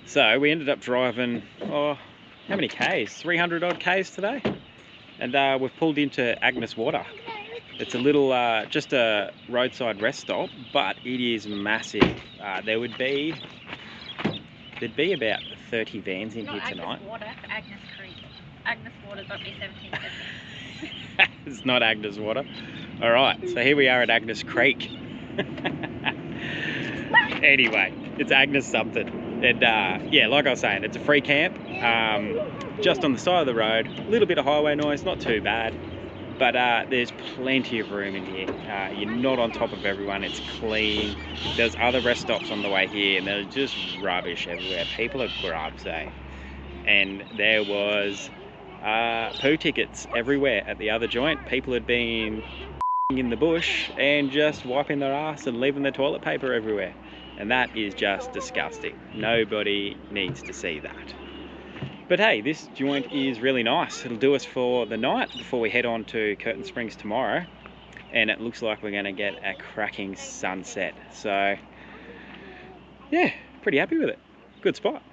So we ended up driving, oh, how many Ks? 300 odd Ks today. And we've pulled into Agnes Water. It's a little, just a roadside rest stop, but it is massive. There'd be about 30 vans in here tonight. Agnes Water, it's Agnes Creek. Agnes Water's got me 17 seconds. It's not Agnes Water. All right, so here we are at Agnes Creek. Anyway, it's Agnes something. And yeah, like I was saying, it's a free camp, just on the side of the road. A little bit of highway noise, not too bad, but there's plenty of room in here. You're not on top of everyone, it's clean. There's other rest stops on the way here, and there's just rubbish everywhere. People are grubs, eh? And there was poo tickets everywhere at the other joint. People had been in the bush and just wiping their ass and leaving their toilet paper everywhere. And that is just disgusting. Nobody needs to see that. But hey, this joint is really nice. It'll do us for the night before we head on to Curtin Springs tomorrow. And it looks like we're gonna get a cracking sunset. So yeah, pretty happy with it. Good spot.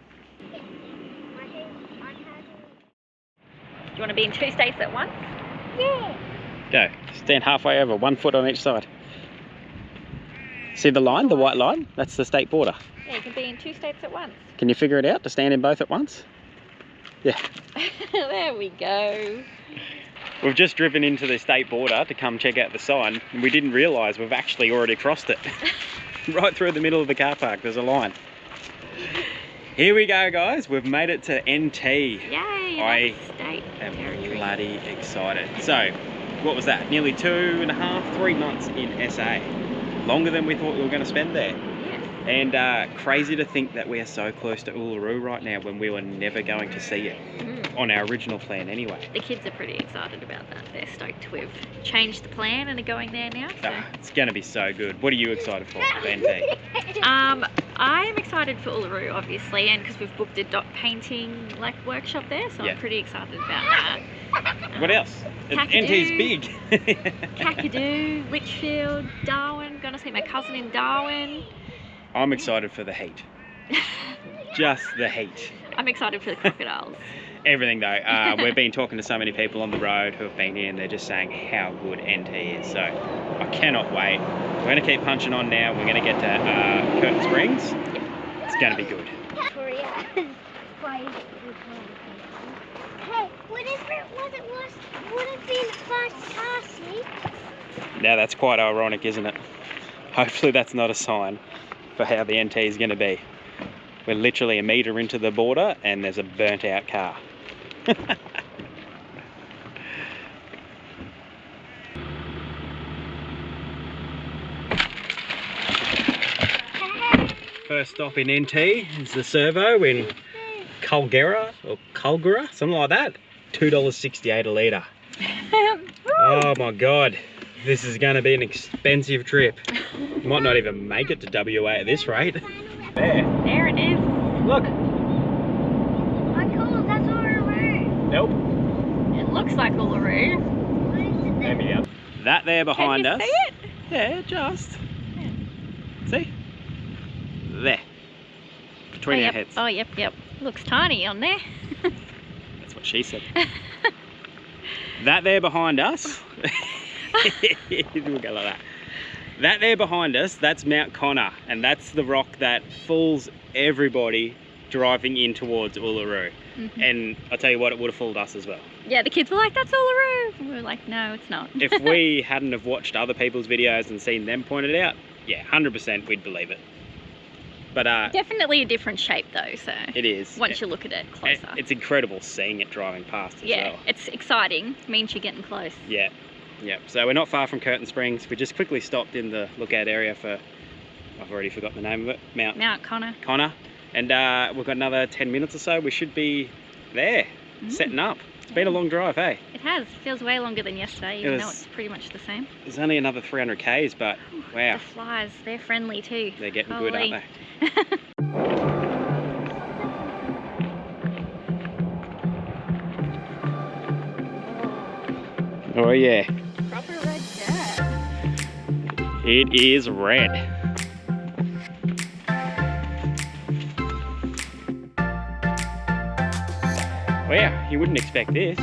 Do you want to be in 2 states at once? Yeah. Go, stand halfway over, 1 foot on each side. See the line, the white line? That's the state border. Yeah, you can be in 2 states at once. Can you figure it out to stand in both at once? Yeah. There we go. We've just driven into the state border to come check out the sign, and we didn't realise we've actually already crossed it. Right through the middle of the car park, there's a line. Here we go, guys. We've made it to NT. Yay, I state am territory. bloody excited. So, what was that? Nearly 2.5, 3 months in SA. Longer than we thought we were going to spend there. Yes. And crazy to think that we are so close to Uluṟu right now when we were never going to see it. On our original plan anyway. The kids are pretty excited about that. They're stoked we've changed the plan and are going there now. So. It's going to be so good. What are you excited for, NT? I'm excited for Uluṟu, obviously, and because we've booked a dot painting workshop there, so I'm pretty excited about that. What else? NT's big. Kakadu, Litchfield, Darwin. Gonna see my cousin in Darwin. I'm excited for the heat. Just the heat. I'm excited for the crocodiles. Everything though. We've been talking to so many people on the road who have been here, and they're just saying how good NT is. So I cannot wait. We're going to keep punching on now. We're going to get to Curtin Springs. Yep. It's going to be good. Hey, what if it would have been a fast car seat? Now that's quite ironic, isn't it? Hopefully that's not a sign for how the NT is going to be. We're literally a metre into the border and there's a burnt out car. First stop in NT is the servo in Culgera or Culgera, something like that. $2.68 a litre. Oh my god, this is going to be an expensive trip. Might not even make it to WA at this rate. There it is. Look. Oh, cool, that's Uluṟu. Nope. It looks like Uluṟu. What is it there? Maybe up. That there behind Can us. you see it? Yeah, just. See? There. Between our heads. Oh, yep. Looks tiny on there. That's what she said. That there behind us. We'll go like that. That there behind us, that's Mount Connor, and that's the rock that fools everybody driving in towards Uluṟu. And I tell you what, it would have fooled us as well. Yeah, the kids were like, that's Uluṟu. And we were like, no, it's not. If we hadn't have watched other people's videos and seen them pointed out, yeah, 100% we'd believe it. But definitely a different shape though, so it is. Once you look at it closer. It's incredible seeing it driving past as well. It's exciting. Means you're getting close. Yeah. So we're not far from Curtin Springs. We just quickly stopped in the lookout area for, I've already forgotten the name of it, Mount Connor. And we've got another 10 minutes or so. We should be there, setting up. It's been a long drive, hey? It has. It feels way longer than yesterday, even though it's pretty much the same. There's only another 300 Ks, but wow. The flies, they're friendly too. They're getting good, aren't they? Oh yeah. Proper red dirt. It is red. Wow, you wouldn't expect this.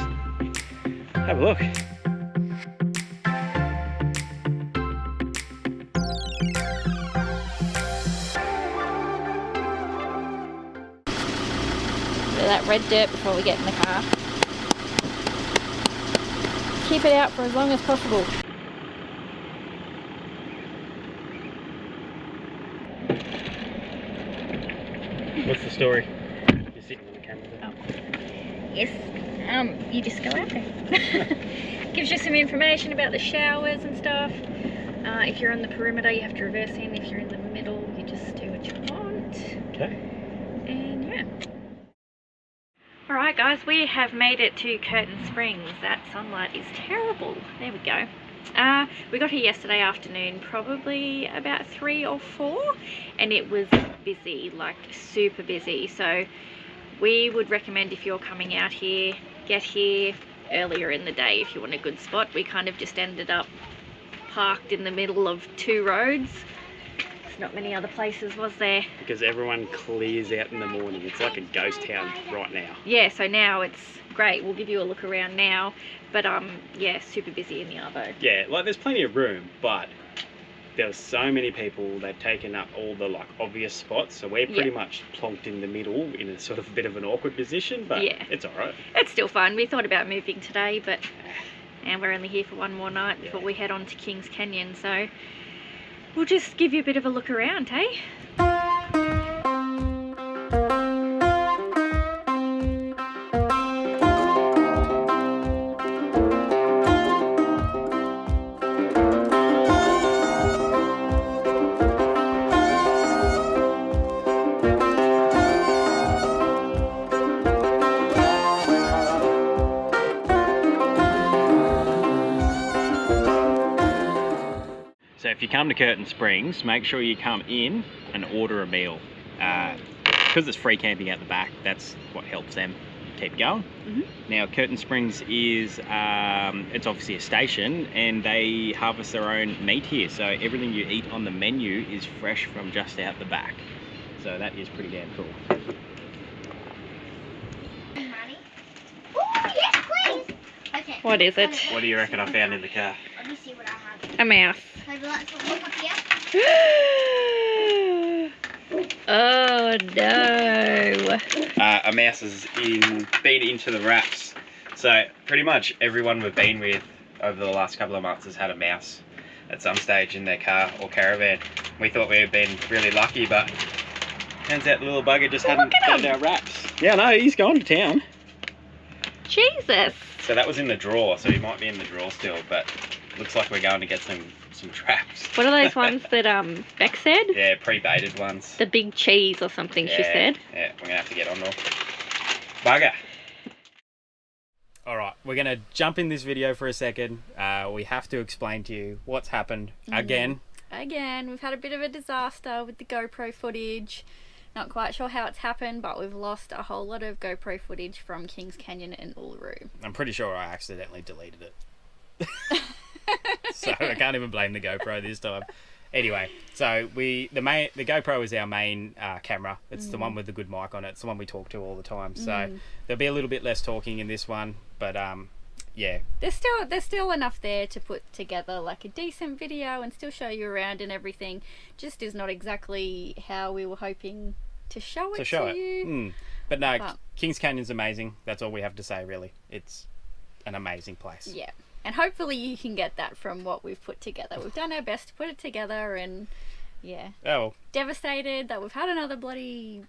Have a look. That red dirt before we get in the car. Keep it out for as long as possible. What's the story? You're sitting on the camera there. Oh. Yes. You just go out there. Gives you some information about the showers and stuff. If you're on the perimeter, you have to reverse in. If you're in the middle, you just do what you want. Okay. And yeah. Alright guys, we have made it to Curtin Springs. That sunlight is terrible. There we go. We got here yesterday afternoon, probably about 3 or 4, and it was busy, like super busy. So we would recommend, if you're coming out here, get here earlier in the day if you want a good spot. We kind of just ended up parked in the middle of 2 roads. Not many other places, was there? Because everyone clears out in the morning. It's like a ghost town right now. Yeah, so now it's great. We'll give you a look around now. But yeah, super busy in the arvo. Yeah, like there's plenty of room, but there's so many people, they've taken up all the like obvious spots. So we're pretty much plonked in the middle in a sort of a bit of an awkward position, but it's all right. It's still fun. We thought about moving today, but and we're only here for one more night before we head on to Kings Canyon. So we'll just give you a bit of a look around, hey? So if you come to Curtin Springs, make sure you come in and order a meal. Because it's free camping out the back, that's what helps them keep going. Now Curtin Springs is, it's obviously a station, and they harvest their own meat here. So everything you eat on the menu is fresh from just out the back. So that is pretty damn cool. Oh, yes, please. Okay. What is it? What do you reckon I found in the car? Let me see what I have. A mouse. Maybe let's look up here. Oh no. A mouse has been into the wraps. So pretty much everyone we've been with over the last couple of months has had a mouse at some stage in their car or caravan. We thought we had been really lucky, but turns out the little bugger just hadn't found our wraps. Yeah, no, he's gone to town. Jesus. So that was in the drawer, so he might be in the drawer still, but looks like we're going to get some traps. What are those ones that Beck said? Yeah, pre-baited ones. The big cheese or something, she said. Yeah, we're going to have to get on them. Bugger. Alright, we're going to jump in this video for a second. We have to explain to you what's happened again. Again, we've had a bit of a disaster with the GoPro footage. Not quite sure how it's happened, but we've lost a whole lot of GoPro footage from Kings Canyon and Uluṟu. I'm pretty sure I accidentally deleted it. So I can't even blame the GoPro this time. Anyway, so the GoPro is our main camera. It's the one with the good mic on it. It's the one we talk to all the time. So there'll be a little bit less talking in this one, but yeah. There's still enough there to put together like a decent video and still show you around and everything. Just is not exactly how we were hoping to show it to you. But no, Kings Canyon's amazing. That's all we have to say, really. It's an amazing place. Yeah. And hopefully you can get that from what we've put together. We've done our best to put it together, and yeah. Oh. Devastated that we've had another bloody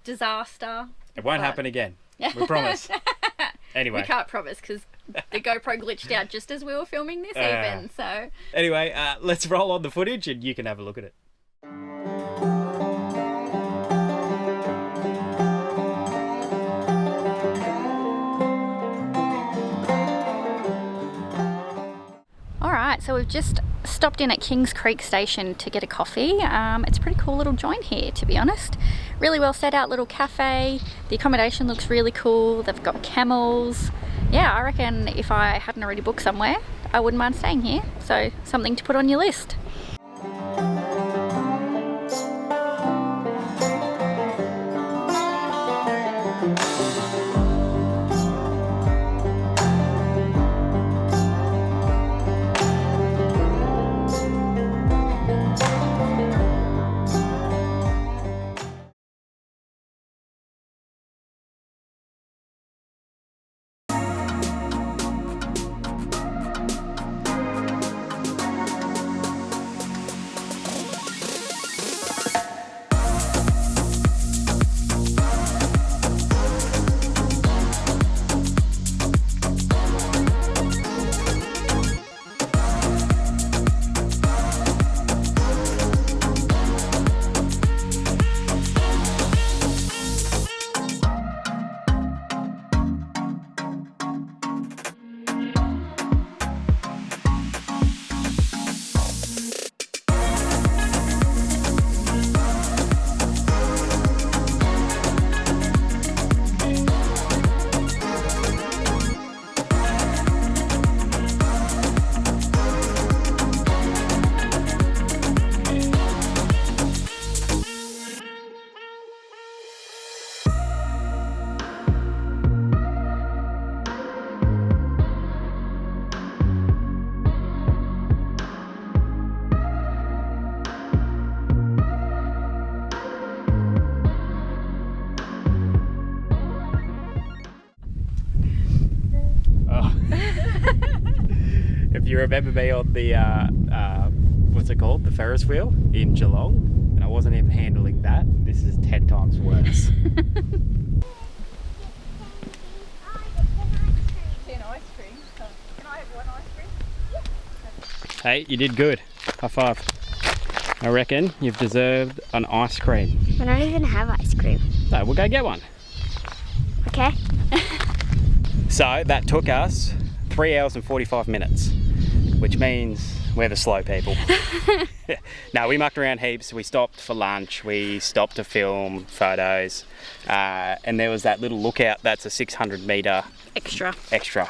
disaster. It won't happen again. We promise. Anyway. We can't promise because the GoPro glitched out just as we were filming this even, so. Anyway, let's roll on the footage and you can have a look at it. Alright, so we've just stopped in at Kings Creek station to get a coffee. It's a pretty cool little joint here, to be honest. Really well set out little cafe. The accommodation looks really cool. They've got camels. Yeah, I reckon if I hadn't already booked somewhere, I wouldn't mind staying here. So something to put on your list. you remember me on the, what's it called? The Ferris wheel in Geelong? And I wasn't even handling that. This is 10 times worse. Hey, you did good. High five. I reckon you've deserved an ice cream. I don't even have ice cream. No, we'll go get one. Okay. So that took us 3 hours and 45 minutes, which means we're the slow people. No, we mucked around heaps. We stopped for lunch. We stopped to film photos. And there was that little lookout that's a 600 metre Extra.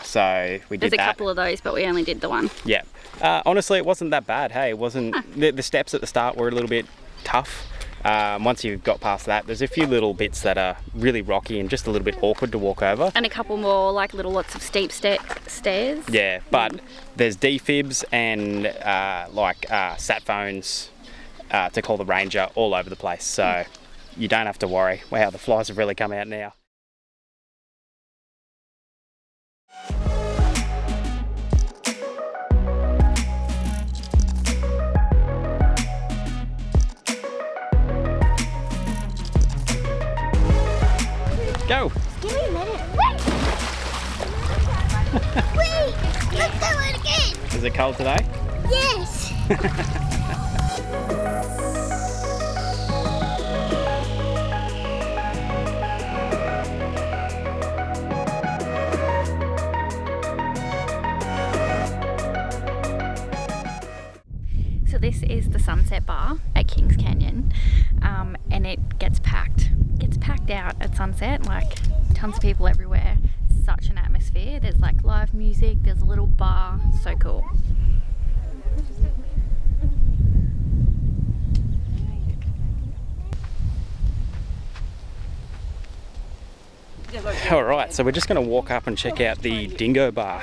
So we did that. There's a couple of those, but we only did the one. Yeah. Honestly, it wasn't that bad. Hey, it wasn't. The steps at the start were a little bit tough. Once you've got past that, there's a few little bits that are really rocky and just a little bit awkward to walk over. And a couple more, like lots of steep stairs. Yeah, but there's defibs and sat phones to call the ranger all over the place. So you don't have to worry. Wow, the flies have really come out now. Go! Give me a minute. Wait! Wait! Let's do it again! Is it cold today? Yes! So this is the Sunset Bar at Kings Canyon, and it gets packed. It gets packed out at sunset, like tons of people everywhere. Such an atmosphere. There's like live music, there's a little bar, so cool. Alright, so we're just going to walk up and check out the Dingo Bar.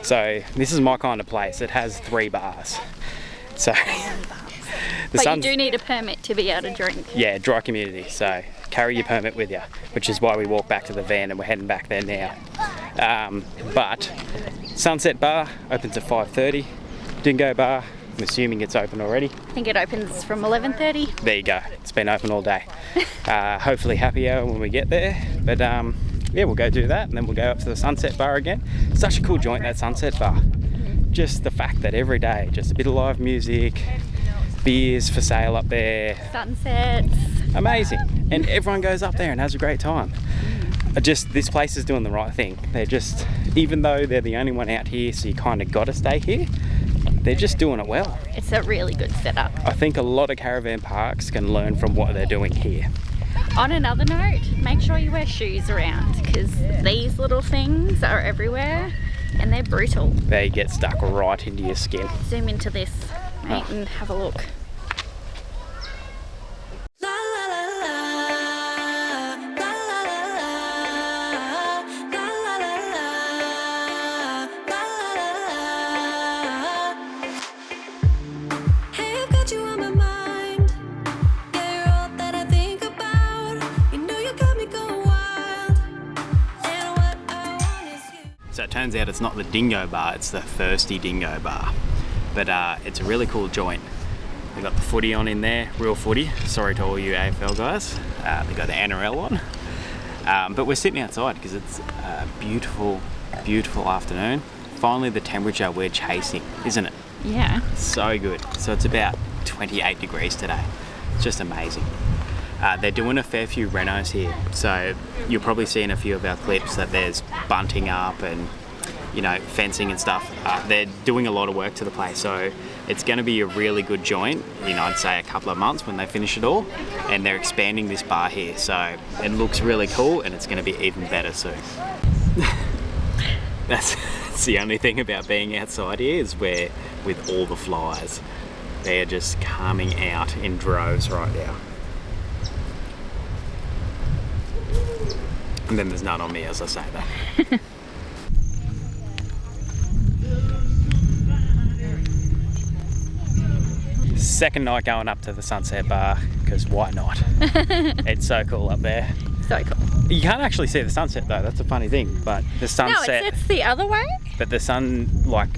So this is my kind of place. It has 3 bars. So But you do need a permit to be able to drink. Yeah, dry community, so carry your permit with you, which is why we walk back to the van and we're heading back there now. But Sunset Bar opens at 5:30. Dingo Bar, I'm assuming it's open already. I think it opens from 11:30. There you go, it's been open all day. Hopefully happy hour when we get there, but yeah, we'll go do that and then we'll go up to the Sunset Bar again. Such a cool joint, that Sunset Bar. Just the fact that every day, just a bit of live music, beers for sale up there. Sunsets. Amazing. And everyone goes up there and has a great time. This place is doing the right thing. They're just, even though they're the only one out here, so you kind of got to stay here, they're just doing it well. It's a really good setup. I think a lot of caravan parks can learn from what they're doing here. On another note, make sure you wear shoes around, because these little things are everywhere and they're brutal. They get stuck right into your skin. Zoom into this, mate, and have a look. So it turns out it's not the Dingo Bar, it's the Thirsty Dingo Bar. But it's a really cool joint. They've got the footy on in there, real footy. Sorry to all you AFL guys. They've got the NRL on. But we're sitting outside because it's a beautiful, beautiful afternoon. Finally the temperature we're chasing, isn't it? Yeah. So good. So it's about 28 degrees today. It's just amazing. They're doing a fair few renos here, so you'll probably see in a few of our clips that there's bunting up and, you know, fencing and stuff. They're doing a lot of work to the place, so it's going to be a really good joint in, I'd say, a couple of months when they finish it all. And they're expanding this bar here, so it looks really cool and it's going to be even better soon. That's the only thing about being outside here, is where with all the flies, they are just coming out in droves right now. And then there's none on me as I say that. Second night going up to the Sunset Bar, because why not? It's so cool up there. So cool. You can't actually see the sunset though, that's a funny thing, but the sunset... No, it's the other way. But the sun like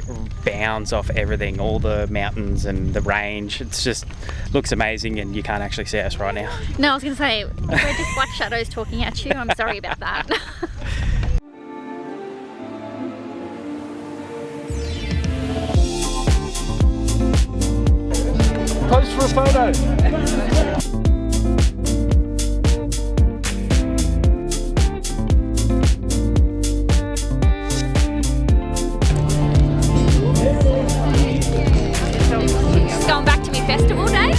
bounds off everything, all the mountains and the range. It's just looks amazing, and you can't actually see us right now. No, I was going to say, if we're just black shadows talking at you, I'm sorry about that. Pose for a photo. Just going back to my festival days.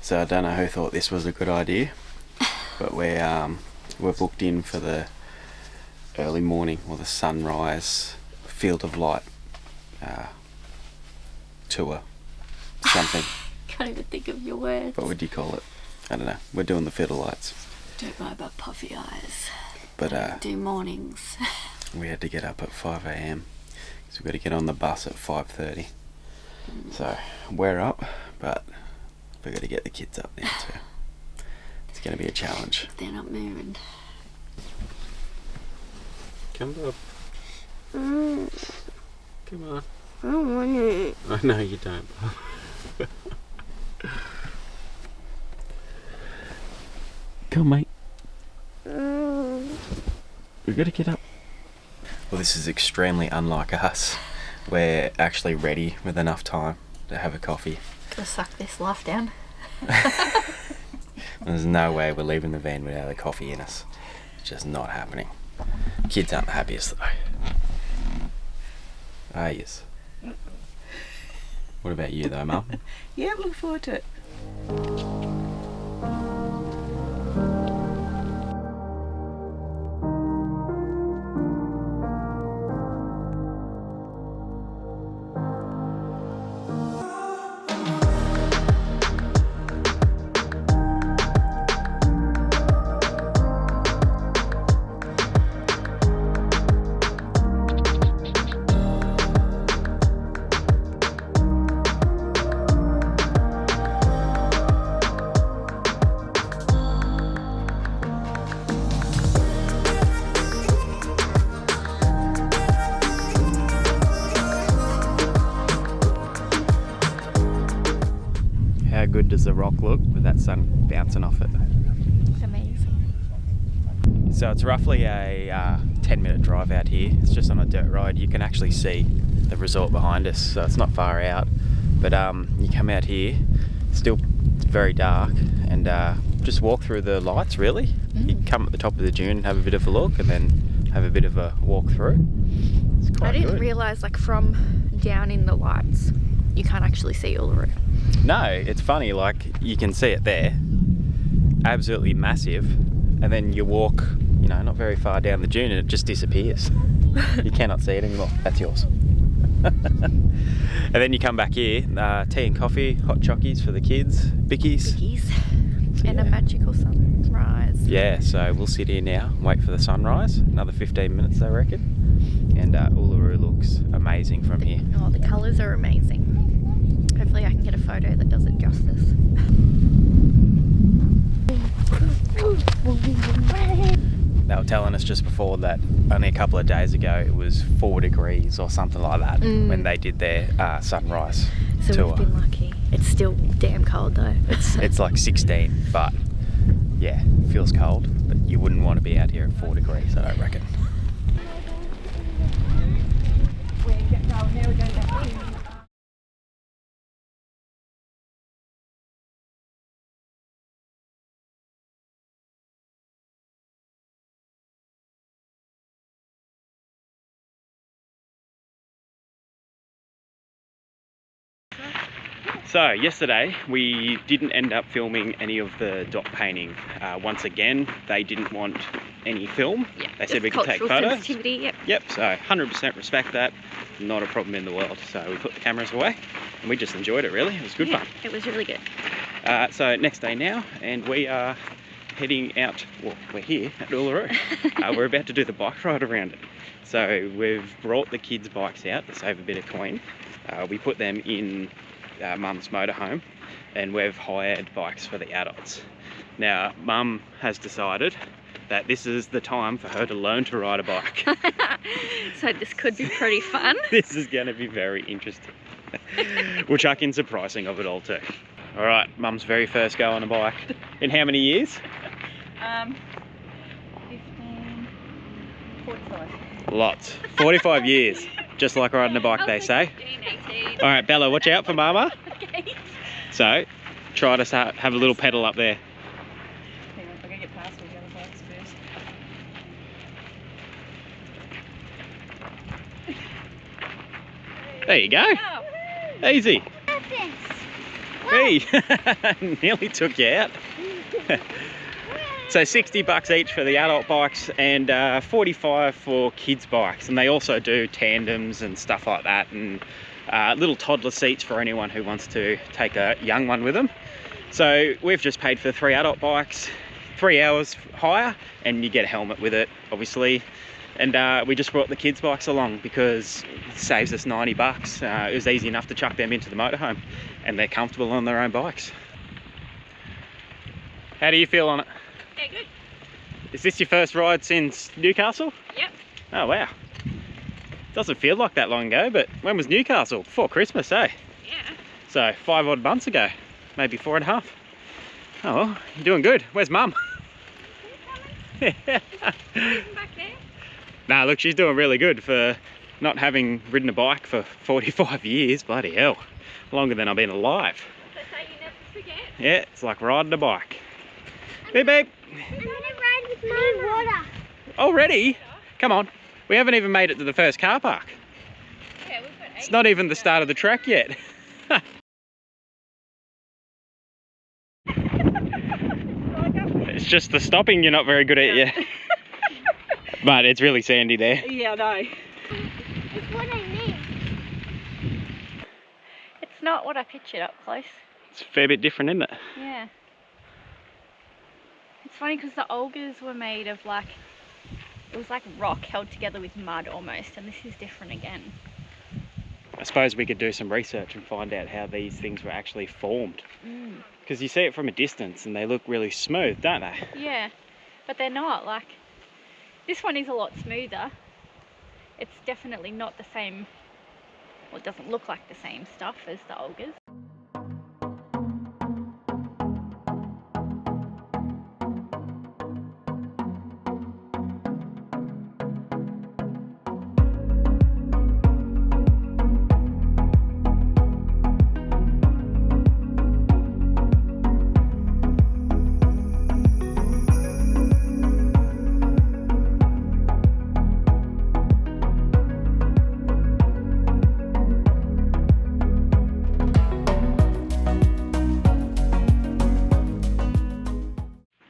So I don't know who thought this was a good idea, but we're booked in for the early morning or the sunrise field of light tour, something. Can't even think of your words. What would you call it? I don't know. We're doing the field of lights. Don't know about puffy eyes. But do mornings. we had to get up at 5 AM because we've got to get on the bus at 5:30. So we're up, but we've got to get the kids up now too. It's going to be a challenge. They're not moving. Come up. Mm, Come on. I don't want it. I know you don't. Come, mate. We've got to get up. Well, this is extremely unlike us. We're actually ready with enough time to have a coffee. Gotta suck this life down. There's no way we're leaving the van without a coffee in us. It's just not happening. Kids aren't the happiest though. Ah, yes. What about you though, Mum? Yeah, look forward to it. How good does the rock look with that sun bouncing off it? Amazing. So it's roughly a 10-minute drive out here. It's just on a dirt road. You can actually see the resort behind us, so it's not far out. But you come out here, still it's very dark, and just walk through the lights really. You can come at the top of the dune and have a bit of a look, and then have a bit of a walk through. It's quite I didn't good. realise, like, from down in the lights, you can't actually see Uluṟu. No, it's funny, like you can see it there, absolutely massive, and then you walk, you know, not very far down the dune and it just disappears. You cannot see it anymore. That's yours. And then you come back here, tea and coffee, hot chockies for the kids, bickies. And a magical sunrise. Yeah, so we'll sit here now and wait for the sunrise. Another 15 minutes, I reckon. And Uluṟu looks amazing from here. Oh, the colours are amazing. Hopefully I can get a photo that does it justice. They were telling us just before that only a couple of days ago it was 4 degrees or something like that when they did their sunrise So tour. we've been lucky. It's still damn cold though. It's like 16, but yeah, it feels cold. But you wouldn't want to be out here at 4 degrees, I don't reckon. So yesterday we didn't end up filming any of the dot painting. Once again, they didn't want any film. Yeah, they said we could take photos. Yep. Yep, so 100% respect that. Not a problem in the world. So we put the cameras away and we just enjoyed it really. It was good fun. It was really good. So next day now, and we are heading out, well, we're here at Uluṟu. We're about to do the bike ride around it. So we've brought the kids' bikes out to save a bit of coin. We put them in Mum's motorhome, and we've hired bikes for the adults. Now, Mum has decided that this is the time for her to learn to ride a bike. So this could be pretty fun. This is going to be very interesting. We'll chuck in some pricing of it all too. All right, Mum's very first go on a bike. In how many years? 15, 45. Lots. 45 years. Just like riding a bike, they say. 15, 18. All right, Bella, watch out for Mama. Okay. So, try to have a little pedal up there. Hang on, I'm going to get past all the other bikes first. There you go. Oh. Easy. Purpose. Hey, nearly took you out. So $60 each for the adult bikes and 45 for kids bikes, and they also do tandems and stuff like that, and little toddler seats for anyone who wants to take a young one with them. So we've just paid for 3 adult bikes, 3 hours hire, and you get a helmet with it obviously. And we just brought the kids bikes along because it saves us $90. It was easy enough to chuck them into the motorhome, and they're comfortable on their own bikes. How do you feel on it? Yeah, good. Is this your first ride since Newcastle? Yep. Oh wow. Doesn't feel like that long ago, but when was Newcastle? Before Christmas, eh? Yeah. So 5 odd months ago, maybe 4.5. Oh well, you're doing good. Where's Mum? Back there. Nah, look, she's doing really good for not having ridden a bike for 45 years. Bloody hell. Longer than I've been alive. That's how you never forget. Yeah, it's like riding a bike. Beep beep. I'm gonna ride with my water. Already? Come on. We haven't even made it to the first car park. Yeah, we've got 8. It's not even the start of the track yet. It's just the stopping you're not very good at yet. But it's really sandy there. Yeah, I know. It's what I mean. It's not what I pictured up close. It's a fair bit different, isn't it? Yeah. It's funny because the Olgas were made of like, it was like rock held together with mud almost, and this is different again. I suppose we could do some research and find out how these things were actually formed. Because you see it from a distance and they look really smooth, don't they? Yeah, but they're not. Like, this one is a lot smoother. It's definitely not the same, well, it doesn't look like the same stuff as the Olgas.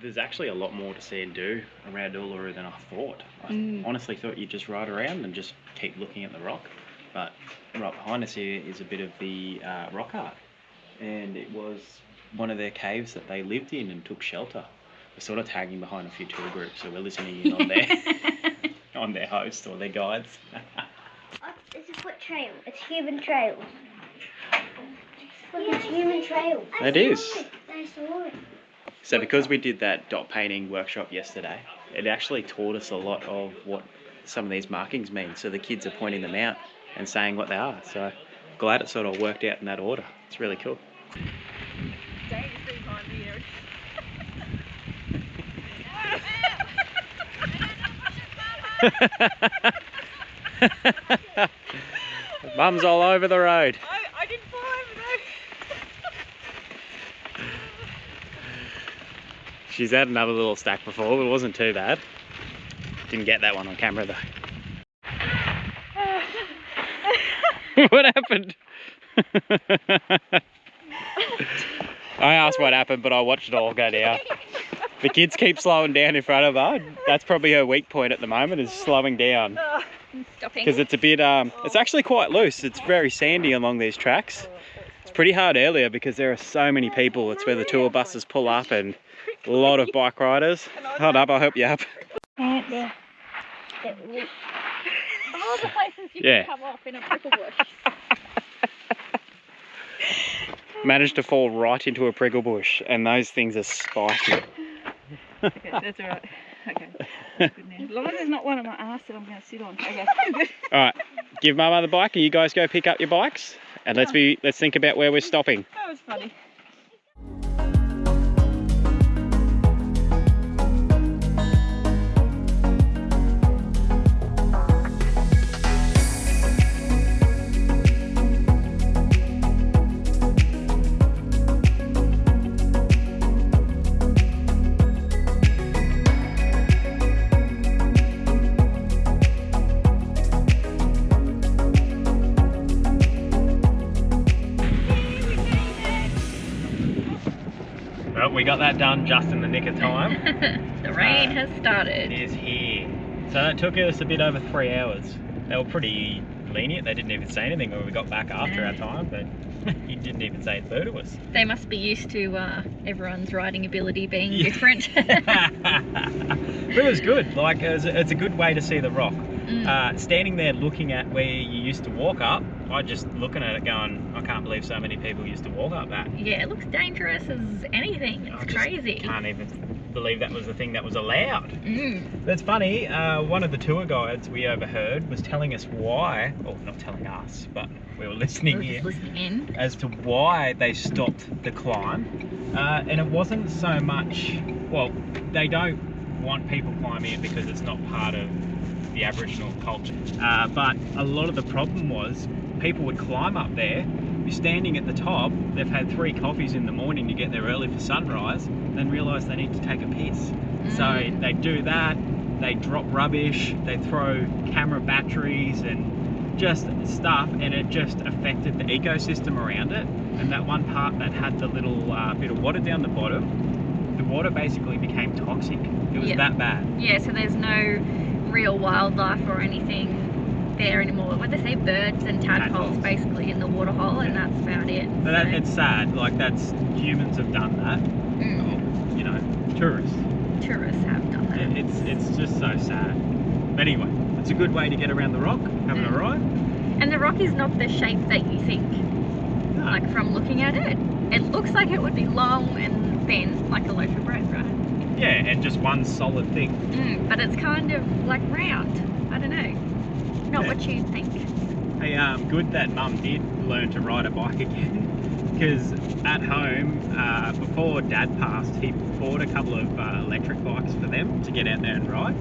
There's actually a lot more to see and do around Uluṟu than I thought. I honestly thought you'd just ride around and just keep looking at the rock. But right behind us here is a bit of the rock art. And it was one of their caves that they lived in and took shelter. We're sort of tagging behind a few tour groups, so we're listening in on on their hosts or their guides. It's a foot trail. It's human trail. Look, it's human trail. It is. I saw it. So because we did that dot painting workshop yesterday, it actually taught us a lot of what some of these markings mean. So the kids are pointing them out and saying what they are. So glad it sort of worked out in that order. It's really cool. Mum's all over the road. I didn't fall over though. She's had another little stack before, but it wasn't too bad. Didn't get that one on camera though. What happened? I asked what happened, but I watched it all go down. The kids keep slowing down in front of her. That's probably her weak point at the moment, is slowing down. Stopping. Because it's a bit, it's actually quite loose. It's very sandy along these tracks. It's pretty hard earlier because there are so many people. It's where the tour buses pull up and a lot of bike riders. Hold up, I'll help you up. All the places you Yeah. can come off in a prickle bush. Managed to fall right into a prickle bush, and those things are spiky. Okay, that's alright. Okay. That's good now. As long as there's not one on my ass that I'm going to sit on. Okay. Alright, give Mama the bike and you guys go pick up your bikes, and let's think about where we're stopping. That was funny. Well, we got that done just in the nick of time. The rain has It started. is here. So that took us a bit over 3 hours. They were pretty lenient. They didn't even say anything when we got back after our time, but he didn't even say a third to us. They must be used to everyone's riding ability being different. But it was good. Like, it's a good way to see the rock. Standing there looking at where you used to walk up, I just looking at it going, I can't believe so many people used to walk up that. Yeah, it looks dangerous as anything. I It's just crazy. can't even believe that was the thing that was allowed. Mm. That's funny. One of the tour guides we overheard was telling us why, or not telling us, but we were listening We're just in, listening in. as to why they stopped the climb. And it wasn't so much, well, they don't want people climbing it because it's not part of the Aboriginal culture. But a lot of the problem was people would climb up there, be standing at the top, they've had 3 coffees in the morning to get there early for sunrise, then realise they need to take a piss. So they do that, they drop rubbish, they throw camera batteries and just stuff, and it just affected the ecosystem around it. And that one part that had the little bit of water down the bottom, the water basically became toxic. It was that bad. Yeah, so there's no real wildlife or anything there anymore. What they say, birds and tadpoles basically in the waterhole, and that's about it. But that, it's sad, like that's, humans have done that. Or, you know, tourists. Tourists have done that. It's just so sad. But anyway, it's a good way to get around the rock, having a ride. And the rock is not the shape that you think, like from looking at it. It looks like it would be long and thin, like a loaf of bread, right? Yeah, and just one solid thing. But it's kind of like round. I don't know. Not what you'd think. Hey, good that Mum did learn to ride a bike again. Because at home, before Dad passed, he bought a couple of electric bikes for them to get out there and ride.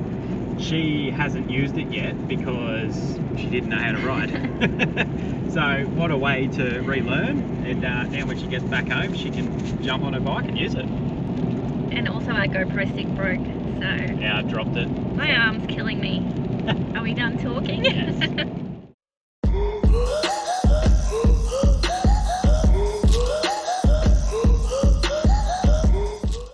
She hasn't used it yet because she didn't know how to ride. So what a way to relearn. And now when she gets back home, she can jump on her bike and use it. And also our GoPro stick broke, so Yeah, I dropped it. my arm's killing me. Are we done talking? Yes.